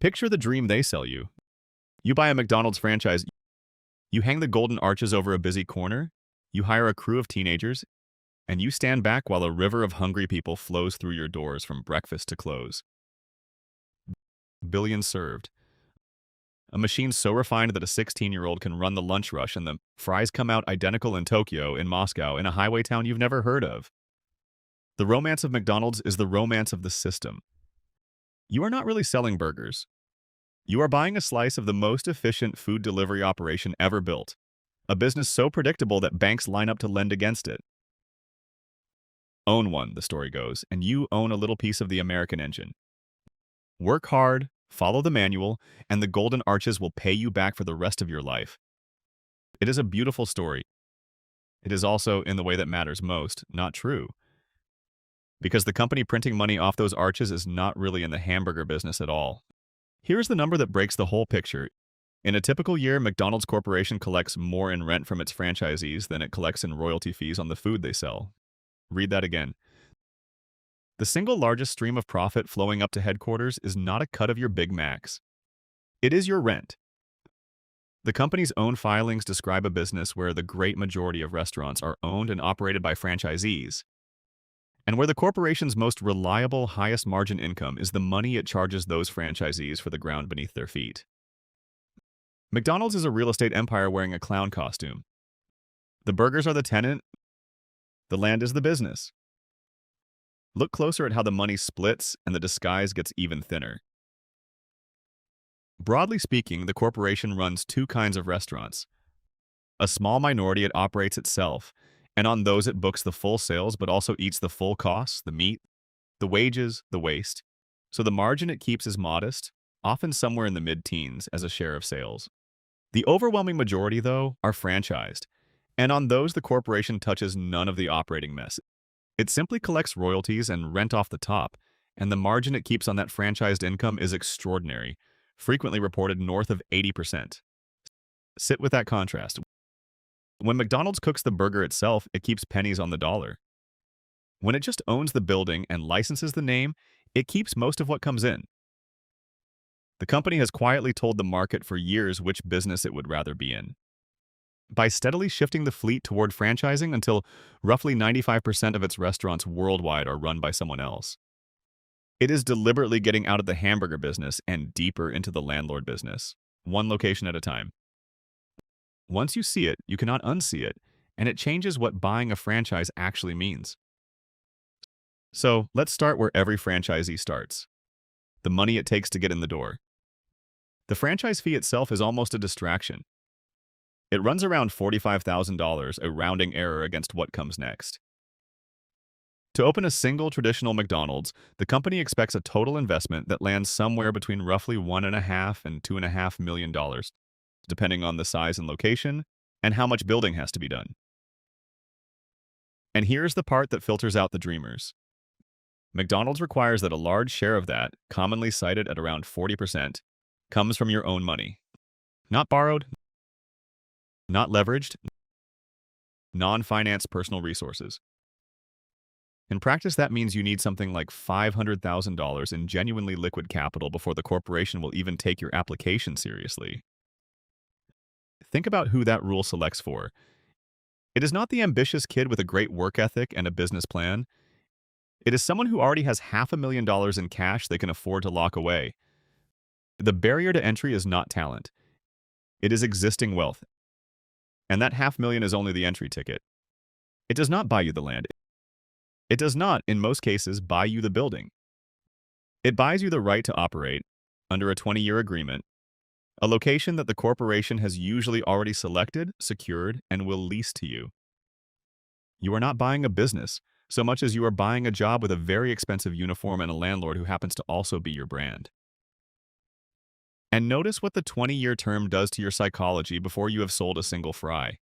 Picture the dream they sell you. You buy a McDonald's franchise, you hang the golden arches over a busy corner, you hire a crew of teenagers, and you stand back while a river of hungry people flows through your doors from breakfast to close. Billions served. A machine so refined that a 16-year-old can run the lunch rush and the fries come out identical in Tokyo, in Moscow, in a highway town you've never heard of. The romance of McDonald's is the romance of the system. You are not really selling burgers. You are buying a slice of the most efficient food delivery operation ever built, a business so predictable that banks line up to lend against it. Own one, the story goes, and you own a little piece of the American engine. Work hard, follow the manual, and the golden arches will pay you back for the rest of your life. It is a beautiful story. It is also, in the way that matters most, not true. Because the company printing money off those arches is not really in the hamburger business at all. Here's the number that breaks the whole picture. In a typical year, McDonald's Corporation collects more in rent from its franchisees than it collects in royalty fees on the food they sell. Read that again. The single largest stream of profit flowing up to headquarters is not a cut of your Big Macs. It is your rent. The company's own filings describe a business where the great majority of restaurants are owned and operated by franchisees, and where the corporation's most reliable, highest margin income is the money it charges those franchisees for the ground beneath their feet. McDonald's is a real estate empire wearing a clown costume. The burgers are the tenant, the land is the business. Look closer at how the money splits and the disguise gets even thinner. Broadly speaking, the corporation runs two kinds of restaurants. A small minority it operates itself, and on those it books the full sales but also eats the full costs, the meat, the wages, the waste. So the margin it keeps is modest, often somewhere in the mid-teens as a share of sales. The overwhelming majority, though, are franchised, and on those the corporation touches none of the operating mess. It simply collects royalties and rent off the top, and the margin it keeps on that franchised income is extraordinary, frequently reported north of 80%. Sit with that contrast. When McDonald's cooks the burger itself, it keeps pennies on the dollar. When it just owns the building and licenses the name, it keeps most of what comes in. The company has quietly told the market for years which business it would rather be in, by steadily shifting the fleet toward franchising until roughly 95% of its restaurants worldwide are run by someone else. It is deliberately getting out of the hamburger business and deeper into the landlord business, one location at a time. Once you see it, you cannot unsee it, and it changes what buying a franchise actually means. So, let's start where every franchisee starts: the money it takes to get in the door. The franchise fee itself is almost a distraction. It runs around $45,000, a rounding error against what comes next. To open a single traditional McDonald's, the company expects a total investment that lands somewhere between roughly $1.5 and $2.5 million, depending on the size and location, and how much building has to be done. And here's the part that filters out the dreamers. McDonald's requires that a large share of that, commonly cited at around 40%, comes from your own money. Not borrowed, not leveraged, non-finance personal resources. In practice, that means you need something like $500,000 in genuinely liquid capital before the corporation will even take your application seriously. Think about who that rule selects for. It is not the ambitious kid with a great work ethic and a business plan. It is someone who already has $500,000 in cash they can afford to lock away. The barrier to entry is not talent. It is existing wealth. And that $500,000 is only the entry ticket. It does not buy you the land. It does not, in most cases, buy you the building. It buys you the right to operate, under a 20-year agreement, a location that the corporation has usually already selected, secured, and will lease to you. You are not buying a business, so much as you are buying a job with a very expensive uniform and a landlord who happens to also be your brand. And notice what the 20-year term does to your psychology before you have sold a single fry.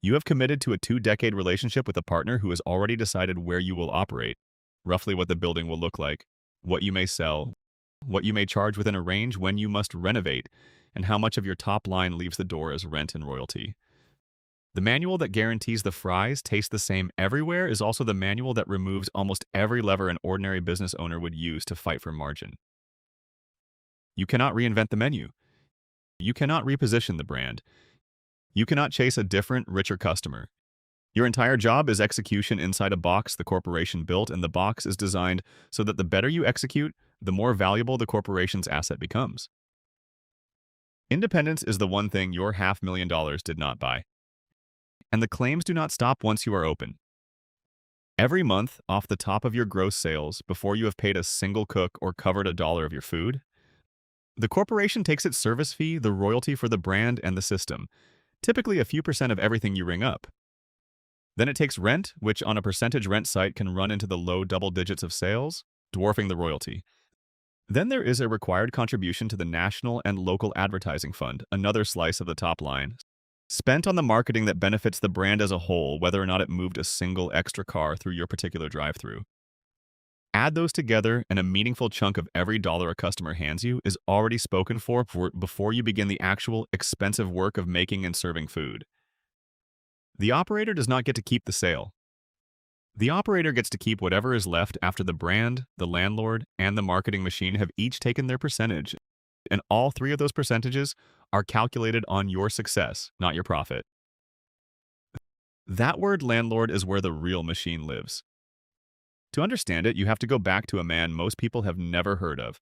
You have committed to a 2-decade relationship with a partner who has already decided where you will operate, roughly what the building will look like, what you may sell, what you may charge within a range when you must renovate, and how much of your top line leaves the door as rent and royalty. The manual that guarantees the fries taste the same everywhere is also the manual that removes almost every lever an ordinary business owner would use to fight for margin. You cannot reinvent the menu. You cannot reposition the brand. You cannot chase a different, richer customer. Your entire job is execution inside a box the corporation built, and the box is designed so that the better you execute, the more valuable the corporation's asset becomes. Independence is the one thing your $500,000 did not buy. And the claims do not stop once you are open. Every month, off the top of your gross sales, before you have paid a single cook or covered $1 of your food, the corporation takes its service fee, the royalty for the brand and the system, typically a few percent of everything you ring up. Then it takes rent, which on a percentage rent site can run into the low double digits of sales, dwarfing the royalty. Then there is a required contribution to the national and local advertising fund, another slice of the top line, spent on the marketing that benefits the brand as a whole, whether or not it moved a single extra car through your particular drive-thru. Add those together, and a meaningful chunk of every dollar a customer hands you is already spoken for before you begin the actual expensive work of making and serving food. The operator does not get to keep the sale. The operator gets to keep whatever is left after the brand, the landlord, and the marketing machine have each taken their percentage, and all three of those percentages are calculated on your success, not your profit. That word landlord is where the real machine lives. To understand it, you have to go back to a man most people have never heard of,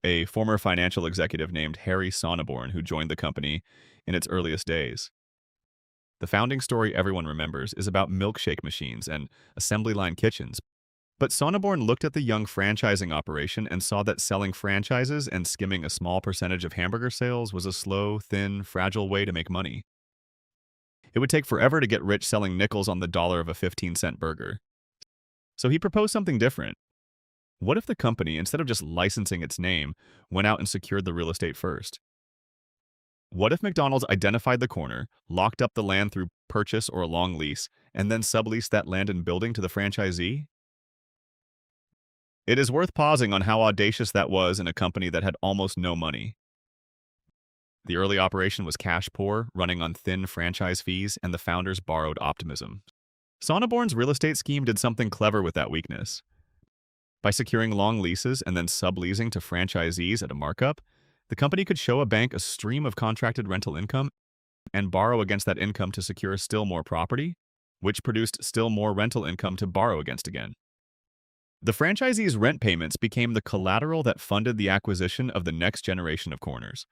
a former financial executive named Harry Sonneborn who joined the company in its earliest days. The founding story everyone remembers is about milkshake machines and assembly line kitchens. But Sonneborn looked at the young franchising operation and saw that selling franchises and skimming a small percentage of hamburger sales was a slow, thin, fragile way to make money. It would take forever to get rich selling nickels on the dollar of a 15-cent burger. So he proposed something different. What if the company, instead of just licensing its name, went out and secured the real estate first? What if McDonald's identified the corner, locked up the land through purchase or a long lease, and then subleased that land and building to the franchisee? It is worth pausing on how audacious that was in a company that had almost no money. The early operation was cash poor, running on thin franchise fees, and the founders borrowed optimism. Sonneborn's real estate scheme did something clever with that weakness. By securing long leases and then subleasing to franchisees at a markup, the company could show a bank a stream of contracted rental income and borrow against that income to secure still more property, which produced still more rental income to borrow against again. The franchisees' rent payments became the collateral that funded the acquisition of the next generation of corners.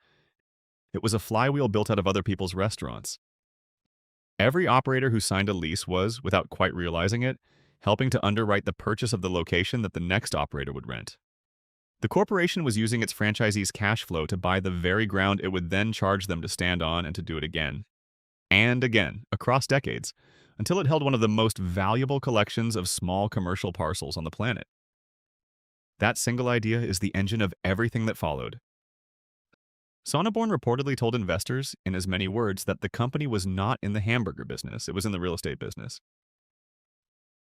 It was a flywheel built out of other people's restaurants. Every operator who signed a lease was, without quite realizing it, helping to underwrite the purchase of the location that the next operator would rent. The corporation was using its franchisees' cash flow to buy the very ground it would then charge them to stand on and to do it again, and again, across decades, until it held one of the most valuable collections of small commercial parcels on the planet. That single idea is the engine of everything that followed. Sonneborn reportedly told investors, in as many words, that the company was not in the hamburger business, it was in the real estate business.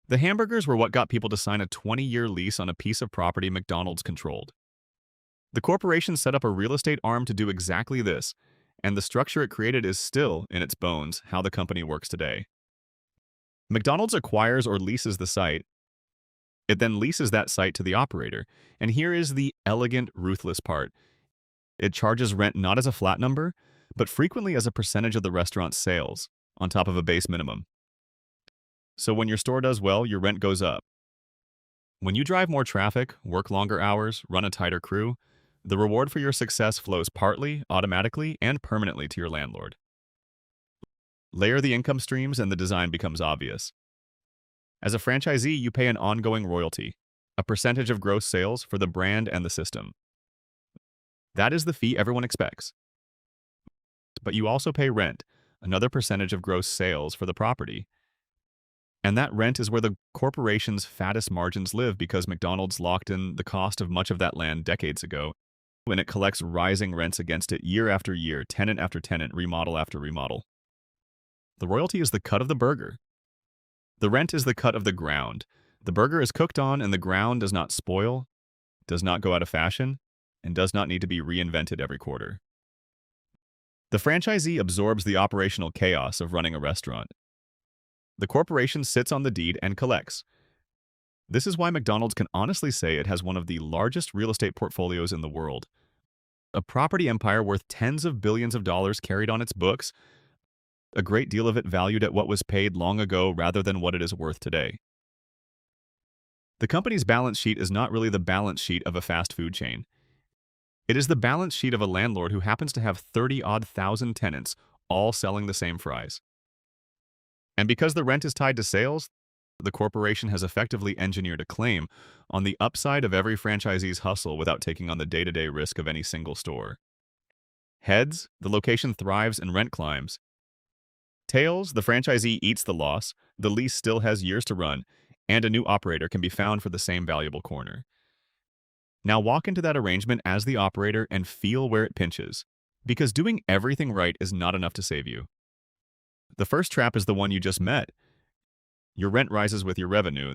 The hamburgers were what got people to sign a 20-year lease on a piece of property McDonald's controlled. The corporation set up a real estate arm to do exactly this, and the structure it created is still, in its bones, how the company works today. McDonald's acquires or leases the site. It then leases that site to the operator, and here is the elegant, ruthless part. It charges rent not as a flat number, but frequently as a percentage of the restaurant's sales, on top of a base minimum. So when your store does well, your rent goes up. When you drive more traffic, work longer hours, run a tighter crew, the reward for your success flows partly, automatically, and permanently to your landlord. Layer the income streams and the design becomes obvious. As a franchisee, you pay an ongoing royalty, a percentage of gross sales for the brand and the system. That is the fee everyone expects. But you also pay rent, another percentage of gross sales for the property. And that rent is where the corporation's fattest margins live because McDonald's locked in the cost of much of that land decades ago, when it collects rising rents against it year after year, tenant after tenant, remodel after remodel. The royalty is the cut of the burger. The rent is the cut of the ground. The burger is cooked on and the ground does not spoil, does not go out of fashion, and does not need to be reinvented every quarter. The franchisee absorbs the operational chaos of running a restaurant. The corporation sits on the deed and collects. This is why McDonald's can honestly say it has one of the largest real estate portfolios in the world, A property empire worth tens of billions of dollars carried on its books, a great deal of it valued at what was paid long ago rather than what it is worth today. The company's balance sheet is not really the balance sheet of a fast food chain. It is the balance sheet of a landlord who happens to have 30-odd thousand tenants, all selling the same fries. And because the rent is tied to sales, the corporation has effectively engineered a claim on the upside of every franchisee's hustle without taking on the day-to-day risk of any single store. Heads, the location thrives and rent climbs. Tails, the franchisee eats the loss, the lease still has years to run, and a new operator can be found for the same valuable corner. Now walk into that arrangement as the operator and feel where it pinches, because doing everything right is not enough to save you. The first trap is the one you just met. Your rent rises with your revenue.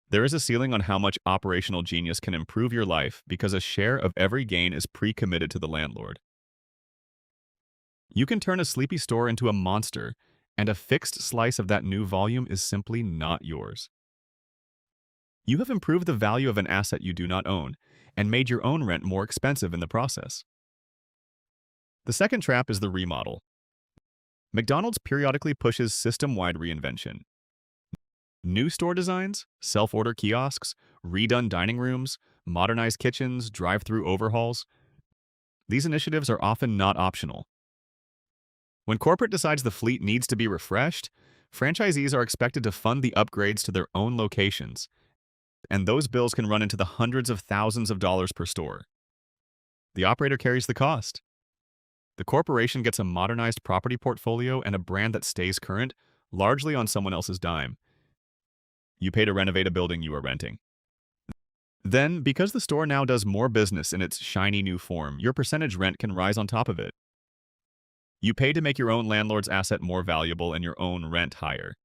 There is a ceiling on how much operational genius can improve your life because a share of every gain is pre-committed to the landlord. You can turn a sleepy store into a monster, and a fixed slice of that new volume is simply not yours. You have improved the value of an asset you do not own, and made your own rent more expensive in the process. The second trap is the remodel. McDonald's periodically pushes system-wide reinvention. New store designs, self-order kiosks, redone dining rooms, modernized kitchens, drive-through overhauls. These initiatives are often not optional. When corporate decides the fleet needs to be refreshed, franchisees are expected to fund the upgrades to their own locations, and those bills can run into the hundreds of thousands of dollars per store. The operator carries the cost. The corporation gets a modernized property portfolio and a brand that stays current, largely on someone else's dime. You pay to renovate a building you are renting. Then, because the store now does more business in its shiny new form, your percentage rent can rise on top of it. You pay to make your own landlord's asset more valuable and your own rent higher.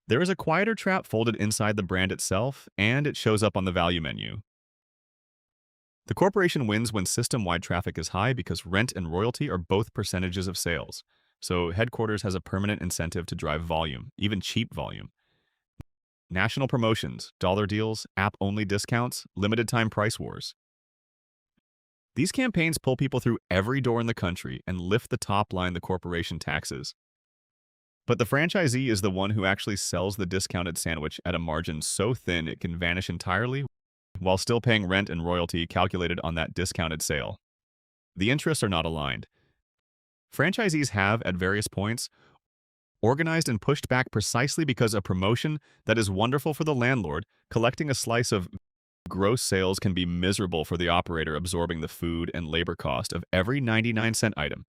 There is a quieter trap folded inside the brand itself, and it shows up on the value menu. The corporation wins when system-wide traffic is high because rent and royalty are both percentages of sales, so headquarters has a permanent incentive to drive volume, even cheap volume. National promotions, dollar deals, app-only discounts, limited-time price wars. These campaigns pull people through every door in the country and lift the top line the corporation taxes. But the franchisee is the one who actually sells the discounted sandwich at a margin so thin it can vanish entirely while still paying rent and royalty calculated on that discounted sale. The interests are not aligned. Franchisees have, at various points, organized and pushed back precisely because a promotion that is wonderful for the landlord, collecting a slice of gross sales, can be miserable for the operator absorbing the food and labor cost of every 99-cent item.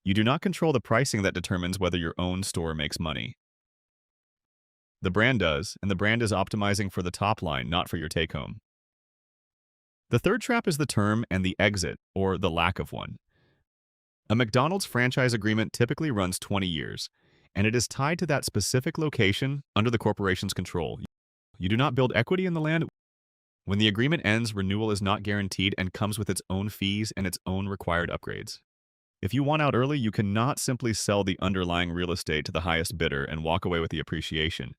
You do not control the pricing that determines whether your own store makes money. The brand does, and the brand is optimizing for the top line, not for your take-home. The third trap is the term and the exit, or the lack of one. A McDonald's franchise agreement typically runs 20 years, and it is tied to that specific location under the corporation's control. You do not build equity in the land. When the agreement ends, renewal is not guaranteed and comes with its own fees and its own required upgrades. If you want out early, you cannot simply sell the underlying real estate to the highest bidder and walk away with the appreciation.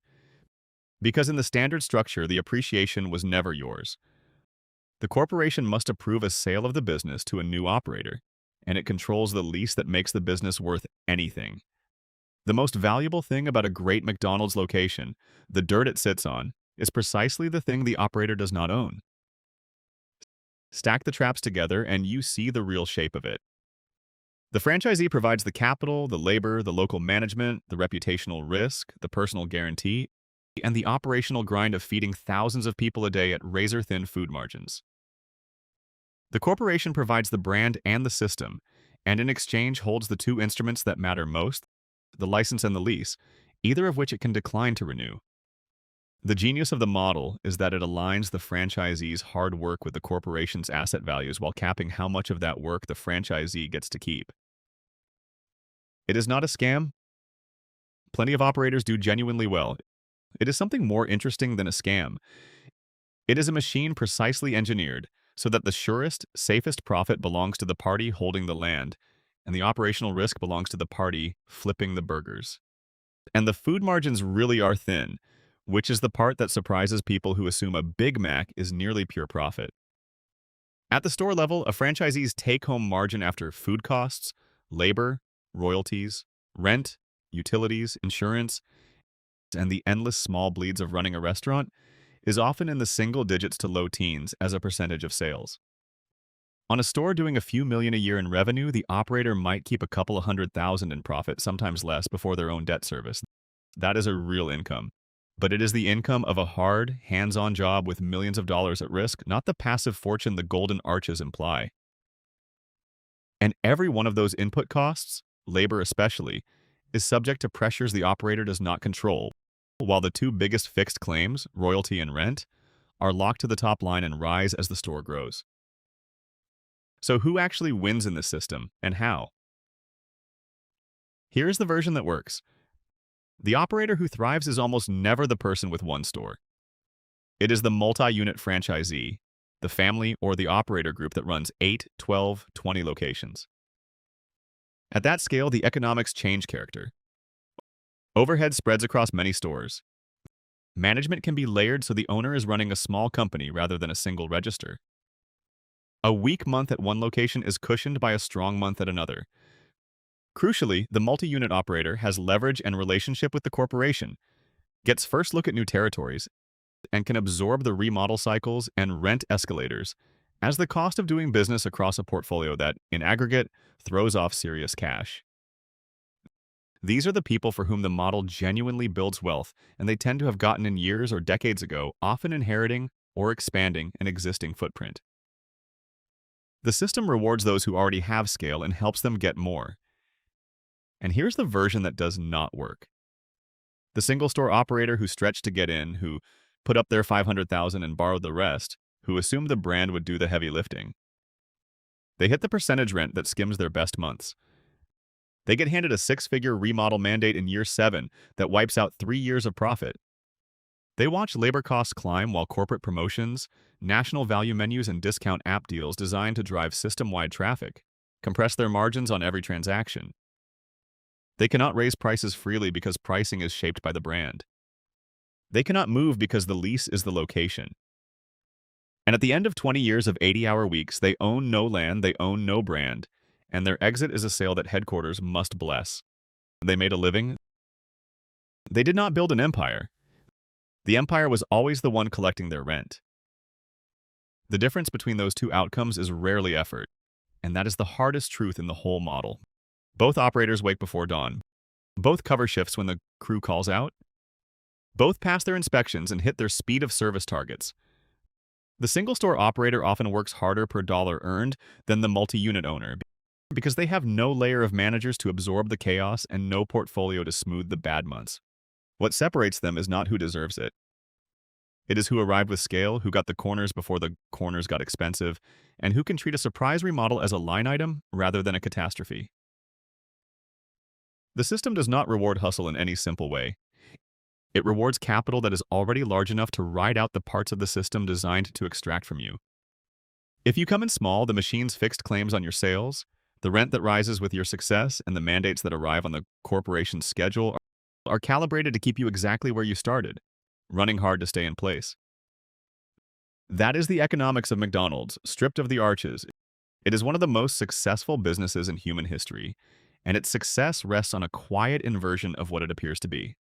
Because in the standard structure, the appreciation was never yours. The corporation must approve a sale of the business to a new operator, and it controls the lease that makes the business worth anything. The most valuable thing about a great McDonald's location, the dirt it sits on, is precisely the thing the operator does not own. Stack the traps together and you see the real shape of it. The franchisee provides the capital, the labor, the local management, the reputational risk, the personal guarantee, and the operational grind of feeding thousands of people a day at razor-thin food margins. The corporation provides the brand and the system, and in exchange holds the two instruments that matter most, the license and the lease, either of which it can decline to renew. The genius of the model is that it aligns the franchisee's hard work with the corporation's asset values while capping how much of that work the franchisee gets to keep. It is not a scam. Plenty of operators do genuinely well. It is something more interesting than a scam. It is a machine precisely engineered so that the surest, safest profit belongs to the party holding the land, and the operational risk belongs to the party flipping the burgers. And the food margins really are thin, which is the part that surprises people who assume a Big Mac is nearly pure profit. At the store level, a franchisee's take-home margin after food costs, labor, royalties, rent, utilities, insurance, and the endless small bleeds of running a restaurant is often in the single digits to low teens as a percentage of sales. On a store doing a few million a year in revenue, the operator might keep a couple of $100,000 in profit, sometimes less, before their own debt service. That is a real income. But it is the income of a hard, hands-on job with millions of dollars at risk, not the passive fortune the golden arches imply. And every one of those input costs, labor especially, is subject to pressures the operator does not control, while the two biggest fixed claims, royalty and rent, are locked to the top line and rise as the store grows. So who actually wins in this system, and how? Here's the version that works. The operator who thrives is almost never the person with one store. It is the multi-unit franchisee, the family or the operator group that runs 8, 12, 20 locations. At that scale, the economics change character. Overhead spreads across many stores. Management can be layered so the owner is running a small company rather than a single register. A weak month at one location is cushioned by a strong month at another. Crucially, the multi-unit operator has leverage and relationship with the corporation, gets first look at new territories, and can absorb the remodel cycles and rent escalators as the cost of doing business across a portfolio that, in aggregate, throws off serious cash. These are the people for whom the model genuinely builds wealth, and they tend to have gotten in years or decades ago, often inheriting or expanding an existing footprint. The system rewards those who already have scale and helps them get more. And here's the version that does not work. The single-store operator who stretched to get in, who put up their $500,000 and borrowed the rest, who assumed the brand would do the heavy lifting. They hit the percentage rent that skims their best months. They get handed a 6-figure remodel mandate in year 7 that wipes out 3 years of profit. They watch labor costs climb while corporate promotions, national value menus, and discount app deals designed to drive system-wide traffic compress their margins on every transaction. They cannot raise prices freely because pricing is shaped by the brand. They cannot move because the lease is the location. And at the end of 20 years of 80-hour weeks, they own no land, they own no brand, and their exit is a sale that headquarters must bless. They made a living. They did not build an empire. The empire was always the one collecting their rent. The difference between those two outcomes is rarely effort, and that is the hardest truth in the whole model. Both operators wake before dawn. Both cover shifts when the crew calls out. Both pass their inspections and hit their speed of service targets. The single-store operator often works harder per dollar earned than the multi-unit owner because they have no layer of managers to absorb the chaos and no portfolio to smooth the bad months. What separates them is not who deserves it. It is who arrived with scale, who got the corners before the corners got expensive, and who can treat a surprise remodel as a line item rather than a catastrophe. The system does not reward hustle in any simple way. It rewards capital that is already large enough to ride out the parts of the system designed to extract from you. If you come in small, the machine's fixed claims on your sales, the rent that rises with your success, and the mandates that arrive on the corporation's schedule are calibrated to keep you exactly where you started, running hard to stay in place. That is the economics of McDonald's, stripped of the arches. It is one of the most successful businesses in human history, and its success rests on a quiet inversion of what it appears to be.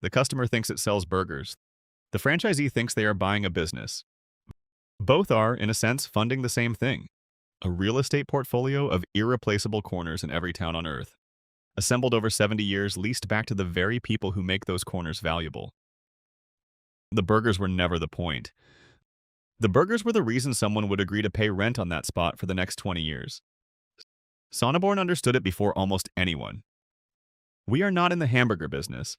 The customer thinks it sells burgers. The franchisee thinks they are buying a business. Both are, in a sense, funding the same thing: a real estate portfolio of irreplaceable corners in every town on earth, assembled over 70 years, leased back to the very people who make those corners valuable. The burgers were never the point. The burgers were the reason someone would agree to pay rent on that spot for the next 20 years. Sonneborn understood it before almost anyone. We are not in the hamburger business.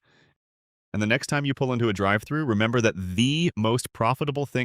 And the next time you pull into a drive-thru, remember that the most profitable thing